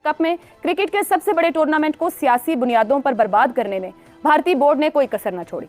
Cup में cricket के सबसे बड़े टूर्नामेंट को सियासी बुनियादों पर बर्बाद करने में भारतीय बोर्ड ने कोई कसर न छोड़ी।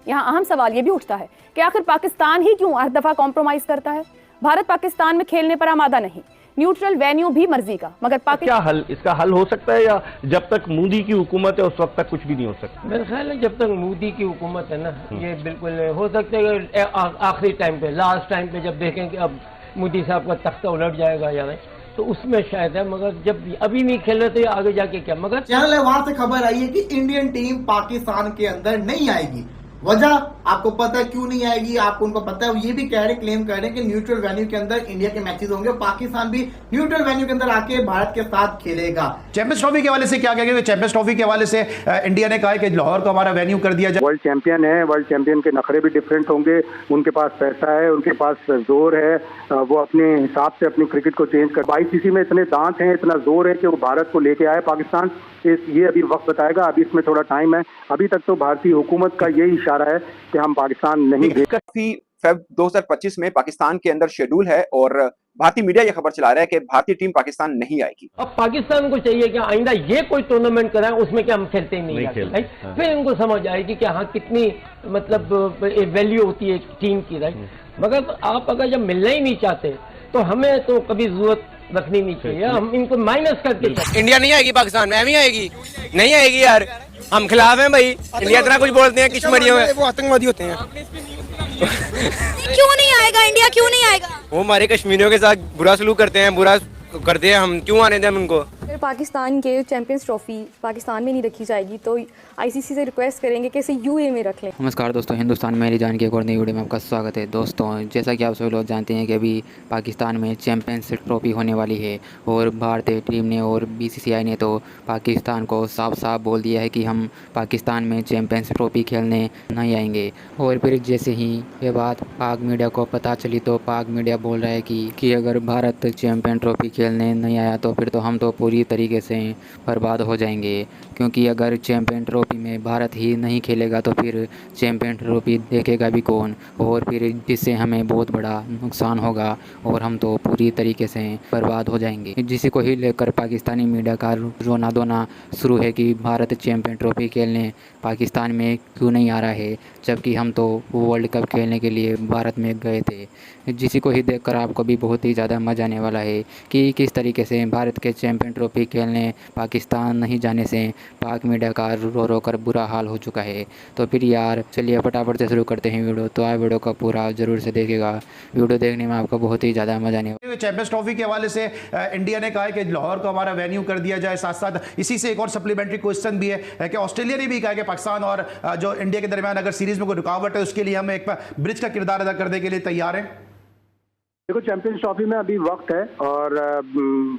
यहाँ अहम सवाल ये भी उठता है कि आखिर पाकिस्तान ही क्यों हर दफा कॉम्प्रोमाइज करता है। भारत पाकिस्तान में खेलने पर आमादा नहीं, न्यूट्रल वेन्यू भी मर्जी का, मगर क्या हल, इसका हल हो सकता है या जब तक मोदी की हुकूमत है उस वक्त तक कुछ भी नहीं हो सकता? मेरा ख्याल है जब तक मोदी की हुकूमत है ना, ये बिल्कुल हो सकता है आखिरी टाइम पे, लास्ट टाइम पे जब देखें कि अब मोदी साहब का तख्ता उलट जाएगा या नहीं, तो उसमें शायद है। मगर जब अभी नहीं खेल रहे तो ये आगे जाके क्या। मगर चैनल है वहां से खबर आई है कि इंडियन टीम पाकिस्तान के अंदर नहीं आएगी। वजह आपको पता है क्यों नहीं आएगी, आपको उनको पता है। ये भी कह रहे, क्लेम कर रहे हैं कि न्यूट्रल वेन्यू के अंदर इंडिया के मैचेस होंगे, पाकिस्तान भी न्यूट्रल वेन्यू के अंदर आके भारत के साथ खेलेगा। चैंपियंस ट्रॉफी के हवाले से क्या कहेंगे? चैंपियंस ट्रॉफी के हवाले से इंडिया ने कहा है कि लाहौर को हमारा वेन्यू कर दिया जाए। वर्ल्ड चैंपियन है, वर्ल्ड चैंपियन के नखरे भी डिफरेंट होंगे, उनके पास पैसा है, उनके पास जोर है, वो अपने हिसाब से अपनी क्रिकेट को चेंज कर। आईसीसी में इतने दांत हैं, इतना जोर है कि वो भारत को लेके आए पाकिस्तान। ये अभी वक्त बताएगा, अभी इसमें थोड़ा टाइम है। अभी तक तो भारतीय हुकूमत का यही इशारा है कि हम पाकिस्तान नहीं काफी फेब 2025 में पाकिस्तान के अंदर शेड्यूल है और भारतीय मीडिया ये खबर चला रहा है कि भारतीय टीम पाकिस्तान नहीं आएगी। अब पाकिस्तान को चाहिए कि आइंदा ये कोई टूर्नामेंट कराए उसमें क्या हम खेलते ही नहीं जाते, हाँ। फिर इनको समझ आएगी कि हाँ कितनी मतलब वैल्यू होती है टीम की, राइट। मगर आप अगर जब मिलना ही नहीं चाहते तो हमें तो कभी जरूरत रखनी नहीं चाहिए, हम इनको माइनस करके। इंडिया नहीं आएगी पाकिस्तान में, नहीं आएगी, नहीं आएगी यार, हम खिलाफ हैं भाई। इंडिया इतना कुछ बोलते हैं कश्मीरियों में, वो आतंकवादी होते हैं। क्यों नहीं आएगा इंडिया, क्यों नहीं आएगा? वो हमारे कश्मीरियों के साथ बुरा सलूक करते हैं, बुरा करते हैं, हम क्यों आने दें उनको। अगर पाकिस्तान के चैंपियंस ट्रॉफी पाकिस्तान में नहीं रखी जाएगी तो आईसीसी से रिक्वेस्ट करेंगे कि इसे यूए में रख लें। नमस्कार दोस्तों, हिंदुस्तान मेरी जान की एक और नई वीडियो में आपका स्वागत है। दोस्तों, जैसा कि आप सभी लोग जानते हैं कि अभी पाकिस्तान में चैंपियंस ट्रॉफी होने वाली है और भारतीय टीम ने और बीसीसीआई ने तो पाकिस्तान को साफ साफ बोल दिया है कि हम पाकिस्तान में चैंपियंस ट्रॉफी खेलने नहीं आएंगे। और फिर जैसे ही ये बात पाक मीडिया को पता चली तो पाक मीडिया बोल रहा है कि अगर भारत चैंपियन ट्रॉफी खेलने नहीं आया तो फिर तो हम तो पूरी तरीके से बर्बाद हो जाएंगे, क्योंकि अगर चैंपियन ट्रॉफी में भारत ही नहीं खेलेगा तो फिर चैंपियन ट्रॉफी देखेगा भी कौन, और फिर जिससे हमें बहुत बड़ा नुकसान होगा और हम तो पूरी तरीके से बर्बाद हो जाएंगे। जिसी को ही लेकर पाकिस्तानी मीडिया का रोना धोना शुरू है कि भारत चैंपियन ट्रॉफी खेलने पाकिस्तान में क्यों नहीं आ रहा है, जबकि हम तो वर्ल्ड कप खेलने के लिए भारत में गए थे। जिसी को ही देखकर आपको भी बहुत ही ज़्यादा मज़ा आने वाला है कि किस तरीके से भारत के चैंपियन ट्रॉफी खेलने पाकिस्तान नहीं जाने से पाक मीडिया का रो रो कर बुरा हाल हो चुका है। तो फिर यार चलिए फटाफट से शुरू करते हैं वीडियो। तो आप वीडियो का पूरा ज़रूर से देखिएगा, वीडियो देखने में आपको बहुत ही ज़्यादा मज़ा आने वाला है। चैंपियंस ट्रॉफी के हवाले से इंडिया ने कहा है कि लाहौर को हमारा वेन्यू कर दिया जाए। साथ साथ इसी से एक और सप्लीमेंट्री क्वेश्चन भी है कि ऑस्ट्रेलिया ने भी कहा है कि पाकिस्तान और जो इंडिया के दरमियान अगर सीरीज में कोई रुकावट है उसके लिए हम एक ब्रिज का किरदार अदा करने के लिए तैयार हैं। देखो, चैंपियंस ट्रॉफी में अभी वक्त है और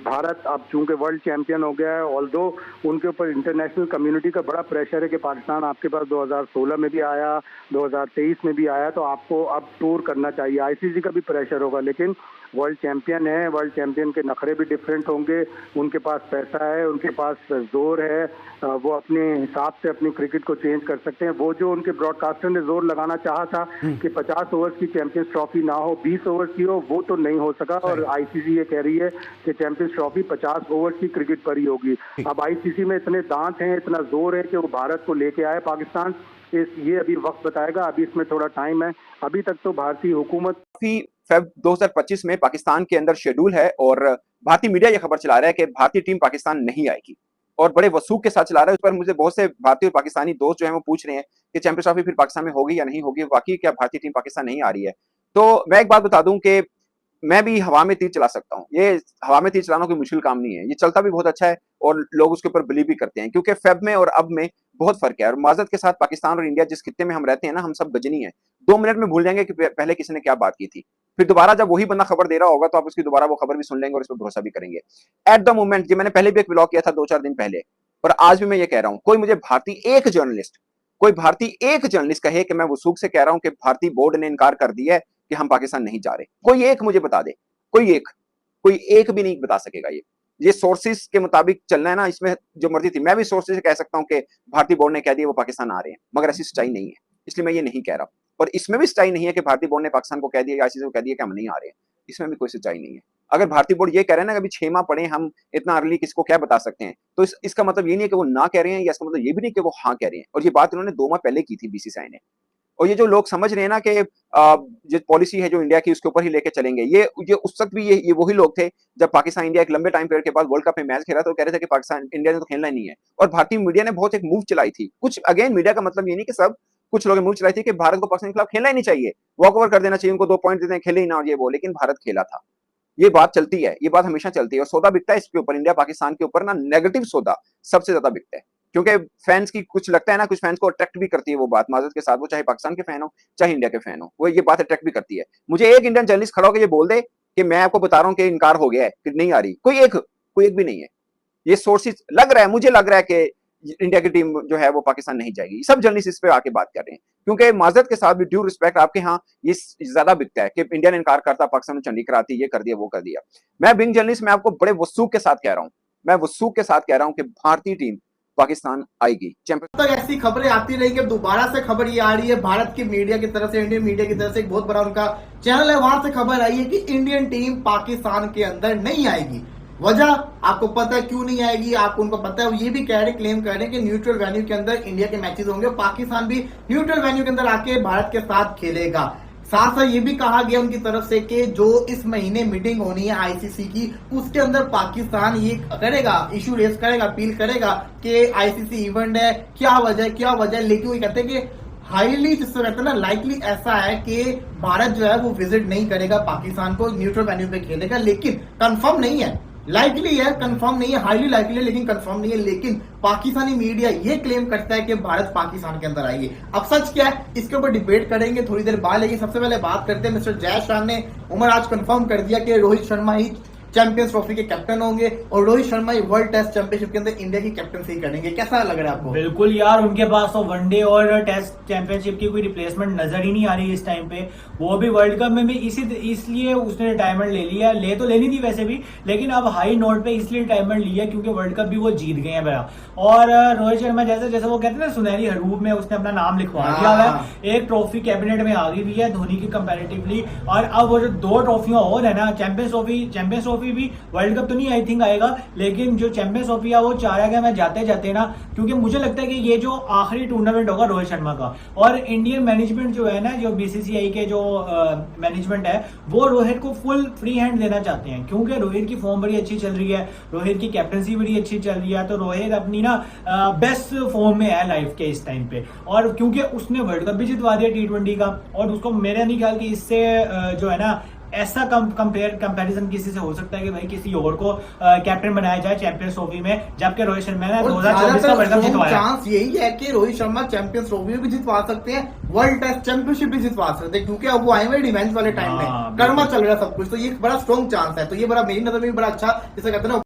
भारत अब चूंकि वर्ल्ड चैंपियन हो गया है, ऑल्दो उनके ऊपर इंटरनेशनल कम्युनिटी का बड़ा प्रेशर है कि पाकिस्तान आपके पास 2016 में भी आया, 2023 में भी आया, तो आपको अब टूर करना चाहिए। आईसीसी का भी प्रेशर होगा, लेकिन वर्ल्ड चैंपियन है, वर्ल्ड चैंपियन के नखरे भी डिफरेंट होंगे, उनके पास पैसा है, उनके पास जोर है, वो अपने हिसाब से अपनी क्रिकेट को चेंज कर सकते हैं। वो जो उनके ब्रॉडकास्टर ने जोर लगाना चाहा था कि 50 ओवर्स की चैंपियंस ट्रॉफी ना हो, 20 ओवर्स की हो, वो तो नहीं हो सका। और आईसीसी ये कह रही है कि चैंपियंस ट्रॉफी 50 ओवर्स की क्रिकेट पर ही होगी। अब आईसीसी में इतने दांत हैं, इतना जोर है कि वो भारत को लेके आए पाकिस्तान। ये अभी वक्त बताएगा, अभी इसमें थोड़ा टाइम है। अभी तक तो भारतीय हुकूमत फेब 2025 में पाकिस्तान के अंदर शेड्यूल है और भारतीय मीडिया ये खबर चला रहा है कि भारतीय टीम पाकिस्तान नहीं आएगी और बड़े वसूख के साथ चला रहा है। उस पर मुझे बहुत से भारतीय और पाकिस्तानी दोस्त जो हैं वो पूछ रहे हैं कि चैंपियंस ट्रॉफी फिर पाकिस्तान में होगी या नहीं होगी, वाकई क्या भारतीय टीम पाकिस्तान नहीं आ रही है। तो मैं एक बात बता दूं कि मैं भी हवा में तीर चला सकता हूं। ये हवा में तीर चलाना कोई मुश्किल काम नहीं है, ये चलता भी बहुत अच्छा है और लोग उसके ऊपर बिलीव भी करते हैं, क्योंकि फेब में और अब में बहुत फर्क है। और माजरत के साथ पाकिस्तान और इंडिया जिस खित्ते में हम रहते हैं ना, हम सब गजनी है। 2 मिनट में भूल जाएंगे कि पहले किसी ने क्या बात की थी। फिर दोबारा जब वही बंदा खबर दे रहा होगा तो आप उसकी दोबारा वो खबर भी सुन लेंगे और इस पर भरोसा भी करेंगे। एट द मोमेंट, ये मैंने पहले भी एक व्लॉग किया था 2-4 दिन पहले, और आज भी मैं ये कह रहा हूं, कोई मुझे भारतीय एक जर्नलिस्ट कहे कि मैं वसूख से कह रहा हूं कि भारतीय बोर्ड ने इनकार कर दिया है कि हम पाकिस्तान नहीं जा रहे, कोई एक मुझे बता दे। कोई एक भी नहीं बता सकेगा। ये सोर्सेज के मुताबिक चलना है ना, इसमें जो मर्जी थी। मैं भी सोर्सेज से कह सकता हूं कि भारतीय बोर्ड ने कह दिया वो पाकिस्तान आ रहे हैं, मगर ऐसी सच्चाई नहीं है, इसलिए मैं ये नहीं कह रहा। और इसमें भी सच्चाई नहीं है कि भारतीय बोर्ड ने पाकिस्तान को कह दिया या आईसीसी को कह दिया कि हम नहीं आ रहे हैं। इसमें भी कोई सच्चाई नहीं है। अगर भारतीय बोर्ड ये कह रहे हैं ना कि अभी 6 माह पड़े, हम इतना अर्ली किसको क्या बता सकते हैं, तो इसका मतलब ये नहीं है कि वो ना कह रहे हैं, या इसका मतलब ये भी नहीं कि वो हाँ कह रहे हैं। और ये बात इन्होंने 2 माह पहले की थी बीसीसीआई ने। और ये जो लोग समझ रहे हैं ना कि जो पॉलिसी है जो इंडिया की उसके ऊपर ही लेके चलेंगे, ये उस वक्त भी ये वही लोग थे जब पाकिस्तान इंडिया एक लंबे टाइम पीरियड के बाद वर्ल्ड कप में मैच खेला, तो कह रहे थे कि पाकिस्तान इंडिया ने तो खेलना ही नहीं है। और भारतीय मीडिया ने बहुत एक मूव चलाई थी, कुछ अगेन मीडिया का मतलब ये नहीं कि सब, कुछ लोगों ने मूव चलाई थी कि भारत को पाकिस्तान के खिलाफ खेलना ही नहीं चाहिए, वॉक ओवर कर देना चाहिए, उनको 2 पॉइंट देते हैं, खेले ही ना, और ये वो। लेकिन भारत खेला था। ये बात चलती है, ये बात हमेशा चलती है। और सौदा बिकता है इसके ऊपर, इंडिया पाकिस्तान के ऊपर ना नेगेटिव सौदा सबसे ज्यादा बिकता है, क्योंकि फैंस की कुछ लगता है ना, कुछ फैंस को अट्रैक्ट भी करती है वो बात, माजरत के साथ, वो चाहे पाकिस्तान के फैन हो चाहे इंडिया के फैन हो, वो ये बात अट्रैक्ट भी करती है। मुझे एक इंडियन जर्नलिस्ट खड़ा होकर ये बोल दे कि मैं आपको बता रहा हूं कि इनकार हो गया है, कि नहीं आ रही, कोई एक भी नहीं है। ये सोर्सेज लग रहा है, मुझे लग रहा है कि इंडिया की टीम जो है वो पाकिस्तान नहीं जाएगी। सब जर्नलिस्ट इस पे आके बात कर रहे हैं, क्योंकि माजरत के साथ भी ड्यू रिस्पेक्ट, आपके यहाँ ये ज्यादा बिकता है कि इंडिया ने इनकार करता, पाकिस्तान ने चंडी कराती, ये कर दिया वो कर दिया। मैं बिंग जर्नलिस्ट, मैं आपको बड़े वसूख के साथ कह रहा हूं, मैं वसूख के साथ कह रहा हूं कि भारतीय टीम पाकिस्तान आएगी चैंपियन। तक ऐसी खबरें आती रही कि दोबारा से खबर ये आ रही है भारत की मीडिया की तरफ से, इंडियन मीडिया की तरफ से, एक बहुत बड़ा उनका चैनल है, वहां से खबर आई है कि इंडियन टीम पाकिस्तान के अंदर नहीं आएगी। वजह आपको पता है क्यों नहीं आएगी, आपको उनको पता है। ये भी कह रहे, क्लेम कर रहे हैं कि न्यूट्रल वेन्यू के अंदर इंडिया के मैचेस होंगे, पाकिस्तान भी न्यूट्रल वेन्यू के अंदर आके भारत के साथ खेलेगा। साथ साथ ये भी कहा गया उनकी तरफ से कि जो इस महीने मीटिंग होनी है आईसीसी की, उसके अंदर पाकिस्तान ये करेगा, इशू रेस करेगा, अपील करेगा कि आईसीसी इवेंट है, क्या वजह। लेकिन वो कहते हैं कि हाईली, जिससे कहते हैं ना, लाइकली ऐसा है कि भारत जो है वो विजिट नहीं करेगा पाकिस्तान को, न्यूट्रल वेन्यू पे खेलेगा। लेकिन कंफर्म नहीं है, लाइकली है, कंफर्म नहीं है, हाईली लाइकली है लेकिन कंफर्म नहीं है। लेकिन पाकिस्तानी मीडिया ये क्लेम करता है कि भारत पाकिस्तान के अंदर आएगी। अब सच क्या है, इसके ऊपर डिबेट करेंगे थोड़ी देर बाद। लेकिन सबसे पहले बात करते हैं, मिस्टर जय शाह ने उमर आज कंफर्म कर दिया कि रोहित शर्मा ही चैंपियंस ट्रॉफी के कैप्टन होंगे और रोहित शर्मा ही वर्ल्ड टेस्ट चैंपियनशिप के अंदर इंडिया की कैप्टनसी करेंगे। कैसा लग रहा है आपको? बिल्कुल यार, उनके पास तो वनडे और टेस्ट चैंपियनशिप की कोई रिप्लेसमेंट नजर ही नहीं आ रही इस टाइम पे। वो भी वर्ल्ड कप में भी इसलिए उसने रिटायरमेंट ले लिया, ले तो लेनी थी वैसे भी, लेकिन अब हाई नोट पे इसलिए रिटायरमेंट लिया क्योंकि वर्ल्ड कप भी वो जीत गए हैं बड़ा। और रोहित शर्मा जैसे वो कहते हैं ना, सुनहरी हरूप में उसने अपना नाम लिखवा दिया है, एक ट्रॉफी कैबिनेट में आ गई हुई है धोनी की कंपैरेटिवली। और अब वो जो 2 ट्रॉफियां और है ना, चैंपियंस ट्रॉफी भी वर्ल्ड कप तो नहीं आई थिंक आएगा, लेकिन जो चैंपियंस ट्रॉफी है वो चाहेगा मैं जाते ना, क्योंकि मुझे लगता है कि ये जो आखिरी टूर्नामेंट होगा रोहित शर्मा का। और इंडियन मैनेजमेंट जो है ना, जो बीसीसीआई के जो मैनेजमेंट है, वो रोहित को फुल फ्री हैंड देना चाहते हैं, क्योंकि रोहित की फॉर्म बड़ी अच्छी चल रही है, रोहित की कैप्टनसी बड़ी अच्छी चल रही है। तो रोहित अपनी ना बेस्ट फॉर्म में है लाइफ के इस टाइम पे, और क्योंकि उसने वर्ल्ड कप भी जितवा दिया T20 का, और उसको मेरे नहीं ख्याल कि इससे जो है ना ऐसा कंपैरिजन किसी से हो सकता है कि भाई किसी और को कैप्टन बनाया जाए चैंपियंस ट्रॉफी में, जबकि रोहित शर्मा ने 2024 का वर्ल्ड कप जितवाया। चांस यही है कि रोहित शर्मा चैंपियंस ट्रॉफी भी जितवा सकते हैं, वर्ल्ड टेस्ट चैंपियनशिप भी जितवा सकते हैं, क्योंकि अब वो आए हुए डिफेंस वाले टाइम में कर्मा चल रहा है सब कुछ। तो ये बड़ा स्ट्रॉन्ग चांस है। तो ये बड़ा मेरी नजर में बड़ा अच्छा, जैसे कहते हैं ना,